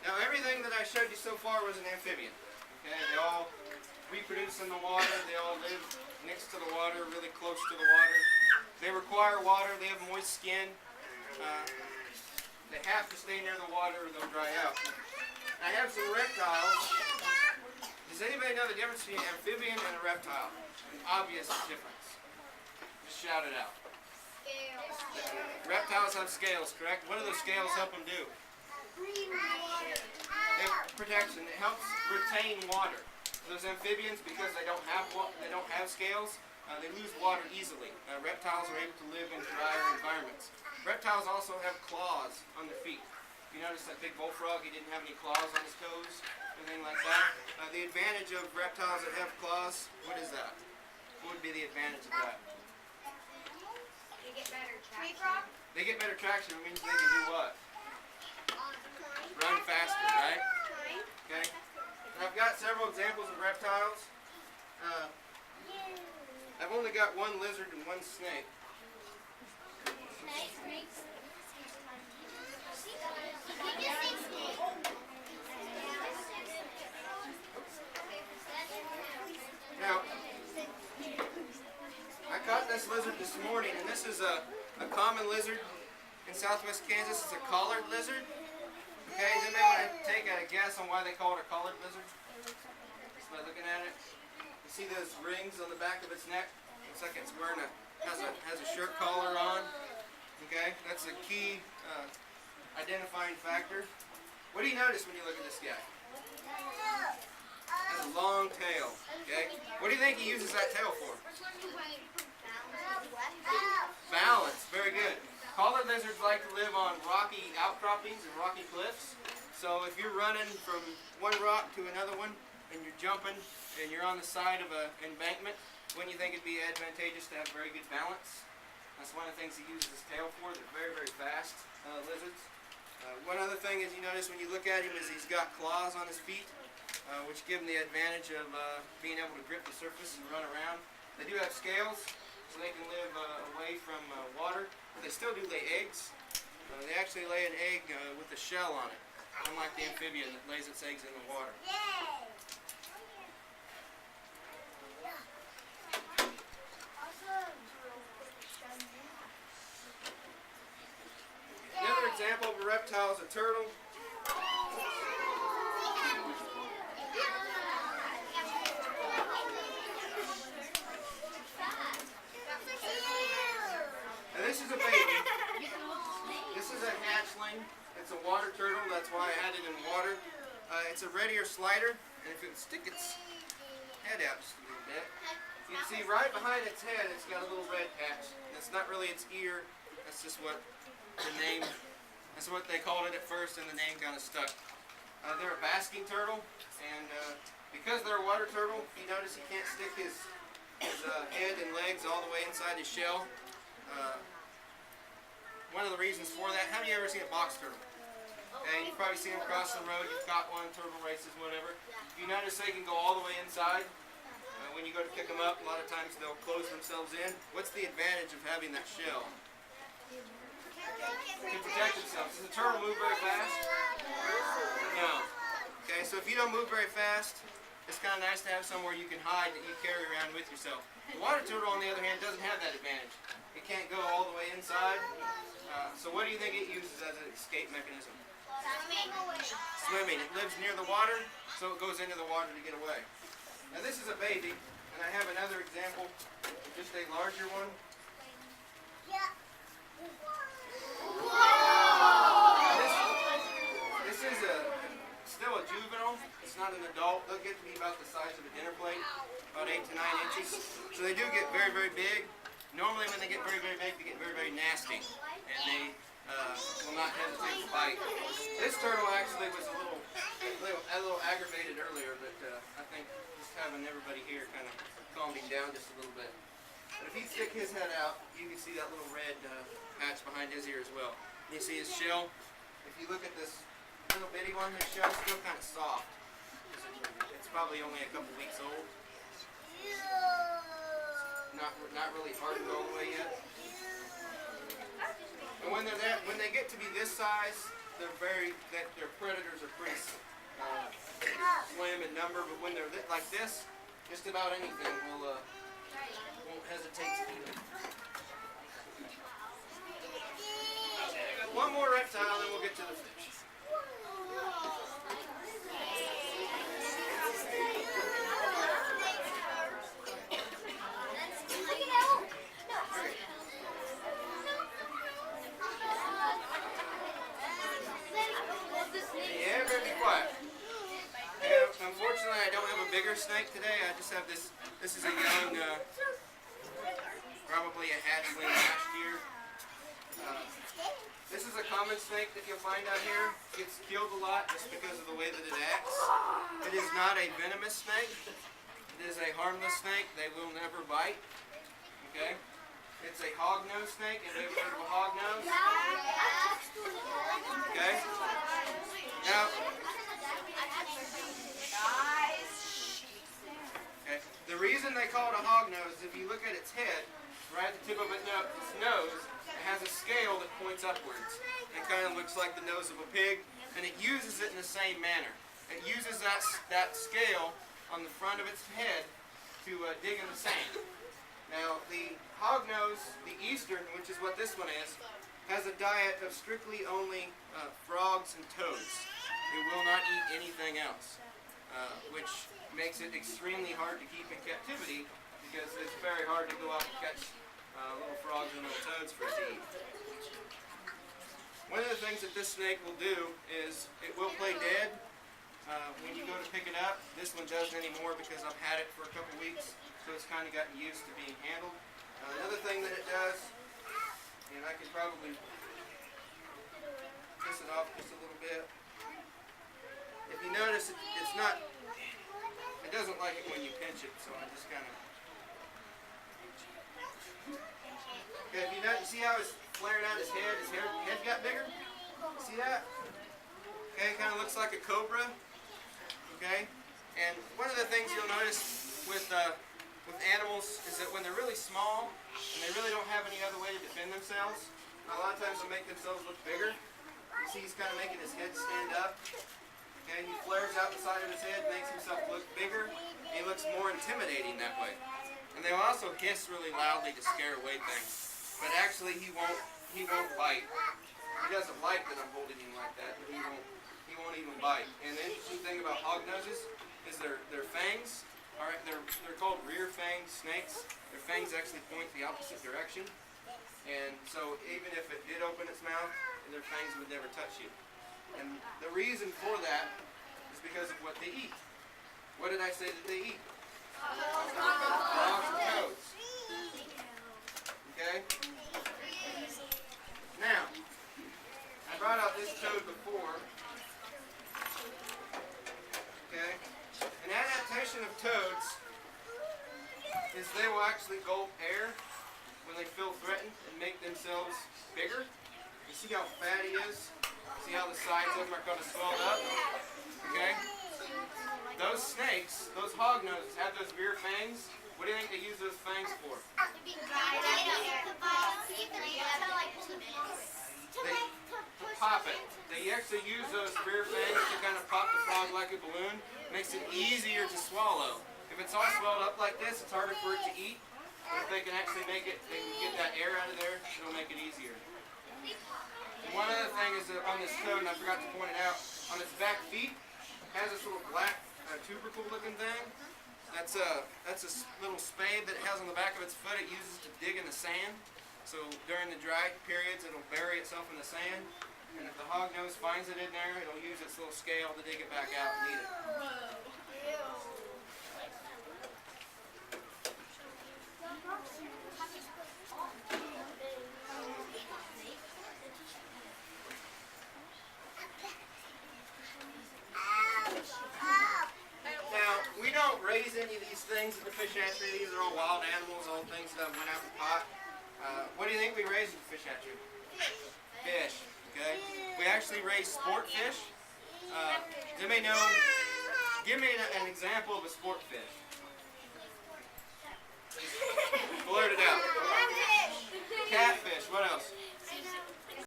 Now everything that I showed you so far was an amphibian. Okay, they all reproduce in the water. They all live next to the water, really close to the water. They require water. They have moist skin. They have to stay near the water or they'll dry out. I have some reptiles. Does anybody know the difference between an amphibian and a reptile? An obvious difference. Just shout it out. Reptiles have scales, correct? What do those scales help them do? Protection. It helps retain water. Those amphibians, because they don't have scales, they lose water easily. Reptiles are able to live in drier environments. Reptiles also have claws on their feet. You notice that big bullfrog, he didn't have any claws on his toes, anything like that. The advantage of reptiles that have claws, what is that? What would be the advantage of that? They get better traction. They get better traction. It means they can do what? Run faster, right? Okay. And I've got several examples of reptiles. I've only got one lizard and one snake. Now, I caught this lizard this morning, and this is a common lizard in southwest Kansas. It's a collared lizard. Okay, does anybody want to take a guess on why they call it a collared lizard? Just by looking at it. You see those rings on the back of its neck? Looks like it's wearing has a shirt collar on. Okay, that's a key identifying factor. What do you notice when you look at this guy? Has a long tail. Okay, what do you think he uses that tail for? Balance. Very good. Collared lizards like to live on rocky outcroppings and rocky cliffs. So if you're running from one rock to another one and you're jumping and you're on the side of an embankment, wouldn't you think it'd be advantageous to have very good balance? That's one of the things he uses his tail for. They're very, very fast lizards. One other thing is you notice when you look at him is he's got claws on his feet, which give him the advantage of being able to grip the surface and run around. They do have scales, so they can live away from water. But they still do lay eggs. They actually lay an egg with a shell on it, unlike the amphibian that lays its eggs in the water. Another example of a reptile is a turtle. Now this is a baby. This is a hatchling. It's a water turtle. That's why I had it in water. It's a red ear slider, and if it would stick its head out just a little bit, you can see right behind its head it's got a little red patch. That's not really its ear. That's just what the name, that's what they called it at first, and the name kind of stuck. They're a basking turtle, and because they're a water turtle, you notice he can't stick his head and legs all the way inside his shell. One of the reasons for that, how many of you ever seen a box turtle? And you've probably seen them cross the road, you've caught one, turtle races, whatever. You notice they can go all the way inside. When you go to pick them up, a lot of times they'll close themselves in. What's the advantage of having that shell? To protect themselves. Does the turtle move very fast? No. Okay, so if you don't move very fast, it's kind of nice to have somewhere you can hide that you carry around with yourself. The water turtle, on the other hand, doesn't have that advantage. It can't go all the way inside. So what do you think it uses as an escape mechanism? Swimming. It lives near the water, so it goes into the water to get away. Now this is a baby, and I have another example, just a larger one. This is still a juvenile. It's not an adult. They'll get to be about the size of a dinner plate, about 8 to 9 inches. So they do get very, very big. Normally when they get very, very big, they get very, very nasty, and they will not hesitate to bite. This turtle actually was a little aggravated earlier, but I think just having everybody here kind of calmed him down just a little bit. But if he'd stick his head out, you can see that little red patch behind his ear as well. You see his shell. If you look at this little bitty one, his shell's still kind of soft. It's probably only a couple weeks old. Not really hardened all the way yet. And when they get to be this size, their predators are pretty in number, but when they're like this, just about anything will won't hesitate to eat them. Okay, I got one more reptile, then we'll get to the fish. Yeah, everybody be quiet. Unfortunately, I don't have a bigger snake today. I just have this. This is a young, probably a hatchling last year. This is a common snake that you'll find out here. It gets killed a lot just because of the way that it acts. It is not a venomous snake. It is a harmless snake. They will never bite. Okay? It's a hognose snake. Have you ever heard of a hognose? Okay? Now, okay, the reason they call it a hognose is if you look at its head, right at the tip of its nose, it has a scale that points upwards. It kind of looks like the nose of a pig, and it uses it in the same manner. It uses that scale on the front of its head to dig in the sand. Now, the hognose, the eastern, which is what this one is, has a diet of strictly only frogs and toads. It will not eat anything else, which makes it extremely hard to keep in captivity because it's very hard to go out and catch little frogs and little toads for it to eat. One of the things that this snake will do is it will play dead when you go to pick it up. This one doesn't anymore because I've had it for a couple weeks, so it's kind of gotten used to being handled. Another thing that it does, and I could probably piss it off just a little bit. If you notice, it's not, it doesn't like it when you pinch it, so I just kind of, okay, if you notice, see how it's flaring out his head got bigger? See that? Okay, it kind of looks like a cobra, okay? And one of the things you'll notice with animals is that when they're really small, and they really don't have any other way to defend themselves, a lot of times they'll make themselves look bigger. You see he's kind of making his head stand up. Okay, he flares out the side of his head, makes himself look bigger, and he looks more intimidating that way. And they will also hiss really loudly to scare away things. But actually he won't bite. He doesn't like that I'm holding him like that, but he won't even bite. And the interesting thing about hognoses is their fangs, they're called rear fang snakes. Their fangs actually point the opposite direction. And so even if it did open its mouth, their fangs would never touch you. And the reason for that is because of what they eat. What did I say that they eat? Frogs and toads. Okay? Now, I brought out this toad before. Okay? An adaptation of toads is they will actually gulp air when they feel threatened and make themselves bigger. You see how fat he is? See how the sides of them are kind of swelled up? Okay? Those snakes, those hognoses, have those rear fangs. What do you think they use those fangs for? To pop it. They actually use those rear fangs to kind of pop the frog like a balloon. Makes it easier to swallow. If it's all swelled up like this, it's harder for it to eat. But if they can actually make it, they can get that air out of there, it'll make it easier. One other thing is that on this toad, and I forgot to point it out, on its back feet, it has this little black tubercle looking thing. That's a little spade that it has on the back of its foot. It uses to dig in the sand. So during the dry periods, it'll bury itself in the sand. And if the hognose finds it in there, it'll use its little scale to dig it back out and eat it. Raise any of these things in the fish hatchery. These are all wild animals, all things that went out in the pot. What do you think we raise in the fish hatchery? Fish. Okay. We actually raise sport fish. Does anybody know? Give me an example of a sport fish.